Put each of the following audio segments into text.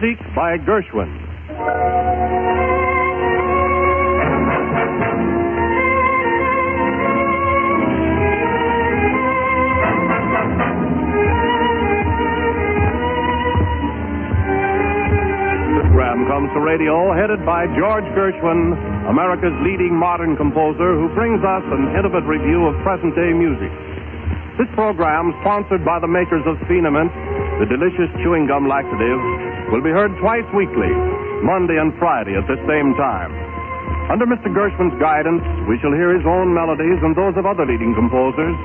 Music by Gershwin. Comes to radio, headed by George Gershwin, America's leading modern composer, who brings us an intimate review of present-day music. This program, sponsored by the makers of Swanee, the delicious chewing gum laxative, will be heard twice weekly, Monday and Friday at this same time. Under Mr. Gershwin's guidance, we shall hear his own melodies and those of other leading composers,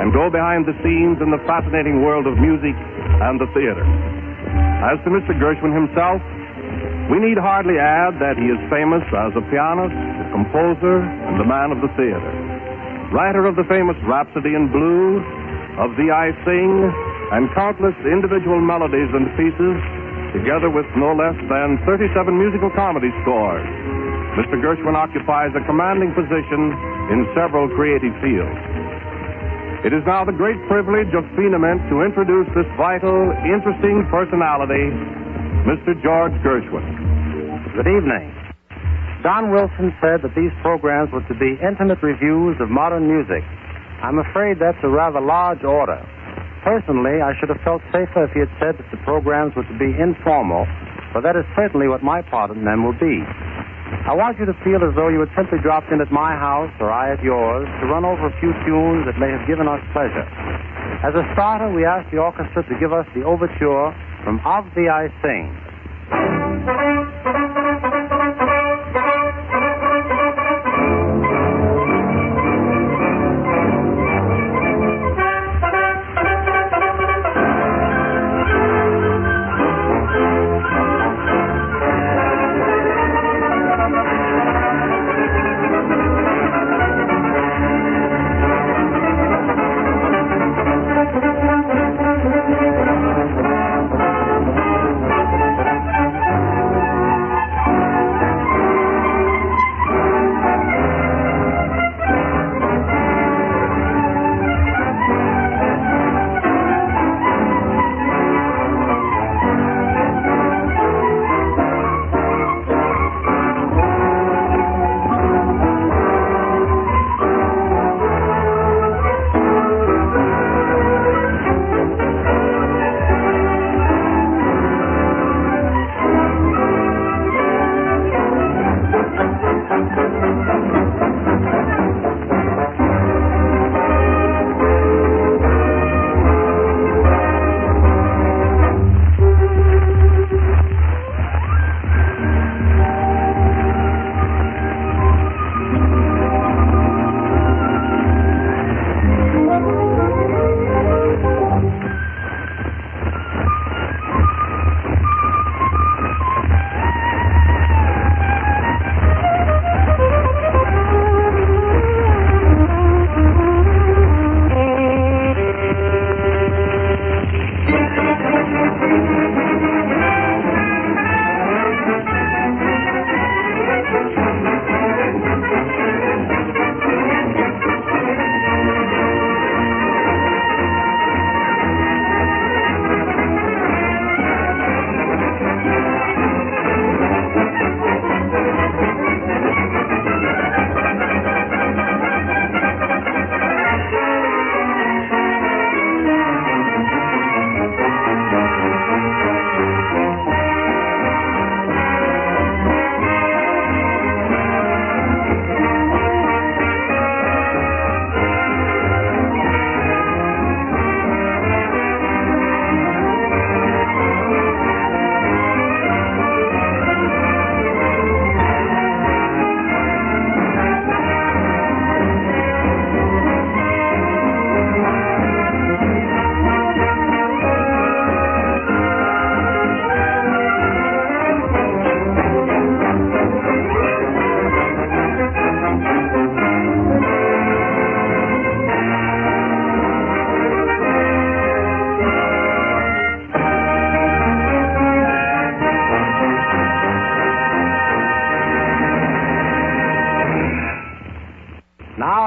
and go behind the scenes in the fascinating world of music and the theater. As to Mr. Gershwin himself, we need hardly add that he is famous as a pianist, a composer, and a man of the theater. Writer of the famous Rhapsody in Blue, of Thee I Sing, and countless individual melodies and pieces, together with no less than 37 musical comedy scores. Mr. Gershwin occupies a commanding position in several creative fields. It is now the great privilege of Swanee to introduce this vital, interesting personality, Mr. George Gershwin. Good evening. Don Wilson said that these programs were to be intimate reviews of modern music. I'm afraid that's a rather large order. Personally, I should have felt safer if he had said that the programs were to be informal, for that is certainly what my part in them will be. I want you to feel as though you had simply dropped in at my house or I at yours to run over a few tunes that may have given us pleasure. As a starter, we ask the orchestra to give us the overture from Of Thee I Sing.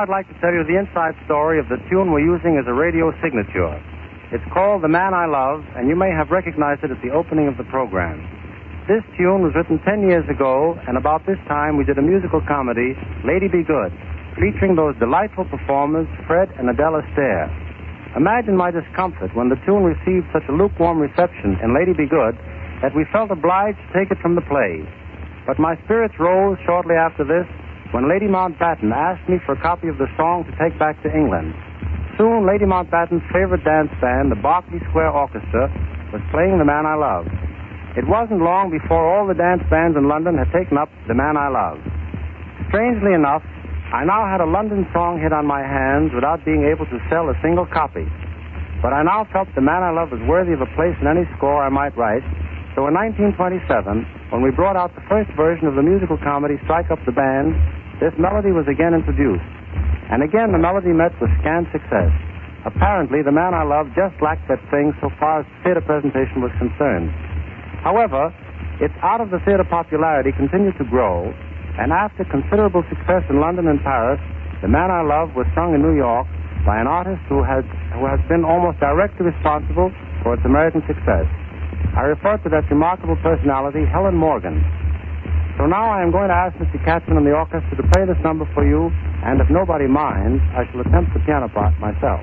I'd like to tell you the inside story of the tune we're using as a radio signature. It's called The Man I Love, and you may have recognized it at the opening of the program. This tune was written 10 years ago, and about this time we did a musical comedy, Lady Be Good, featuring those delightful performers, Fred and Adele Astaire. Imagine my discomfort when the tune received such a lukewarm reception in Lady Be Good that we felt obliged to take it from the play. But my spirits rose shortly after this when Lady Mountbatten asked me for a copy of the song to take back to England. Soon, Lady Mountbatten's favorite dance band, the Berkeley Square Orchestra, was playing The Man I Love. It wasn't long before all the dance bands in London had taken up The Man I Love. Strangely enough, I now had a London song hit on my hands without being able to sell a single copy. But I now felt The Man I Love was worthy of a place in any score I might write. So in 1927, when we brought out the first version of the musical comedy Strike Up the Band, this melody was again introduced. And again the melody met with scant success. Apparently, The Man I Love just lacked that thing so far as theater presentation was concerned. However, its out of the theater popularity continued to grow, and after considerable success in London and Paris, The Man I Love was sung in New York by an artist who has been almost directly responsible for its American success. I refer to that remarkable personality, Helen Morgan. So now I am going to ask Mr. Katzman and the orchestra to play this number for you, and if nobody minds, I shall attempt the piano part myself.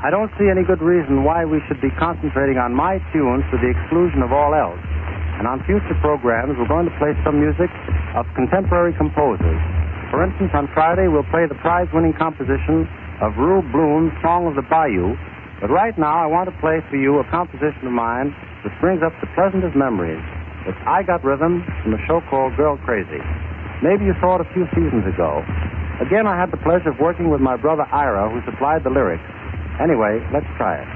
I don't see any good reason why we should be concentrating on my tunes to the exclusion of all else. And on future programs, we're going to play some music of contemporary composers. For instance, on Friday, we'll play the prize-winning composition of Rube Bloom's Song of the Bayou. But right now, I want to play for you a composition of mine that brings up the pleasantest memories. It's I Got Rhythm from a show called Girl Crazy. Maybe you saw it a few seasons ago. Again, I had the pleasure of working with my brother Ira, who supplied the lyrics. Anyway, let's try it.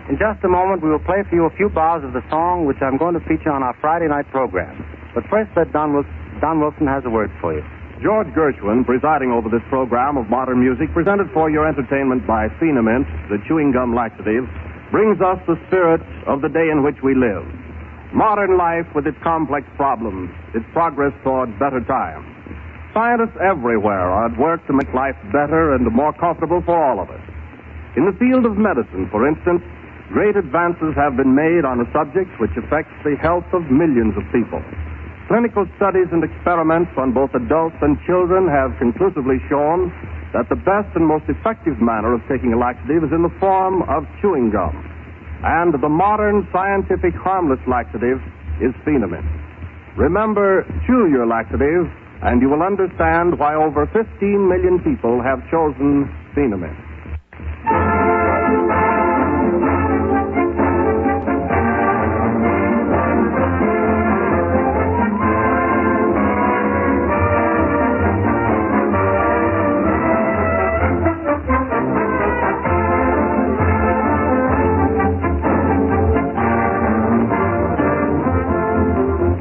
In just a moment, we will play for you a few bars of the song which I'm going to feature on our Friday night program. But first, Don Wilson has a word for you. George Gershwin, presiding over this program of modern music, presented for your entertainment by Phenamint, the chewing gum laxative, brings us the spirit of the day in which we live. Modern life with its complex problems, its progress toward better times. Scientists everywhere are at work to make life better and more comfortable for all of us. In the field of medicine, for instance, great advances have been made on a subject which affects the health of millions of people. Clinical studies and experiments on both adults and children have conclusively shown that the best and most effective manner of taking a laxative is in the form of chewing gum. And the modern, scientific, harmless laxative is Phenamint. Remember, chew your laxative, and you will understand why over 15 million people have chosen Phenamint.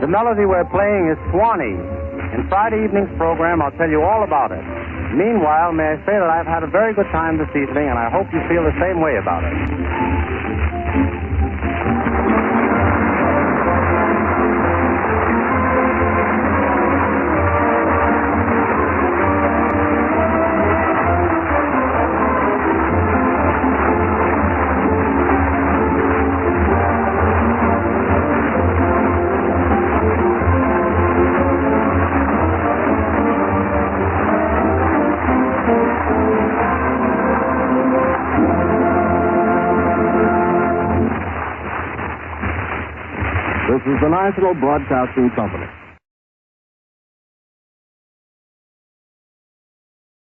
The melody we're playing is Swanee. In Friday evening's program, I'll tell you all about it. Meanwhile, may I say that I've had a very good time this evening, and I hope you feel the same way about it. This is the National Broadcasting Company.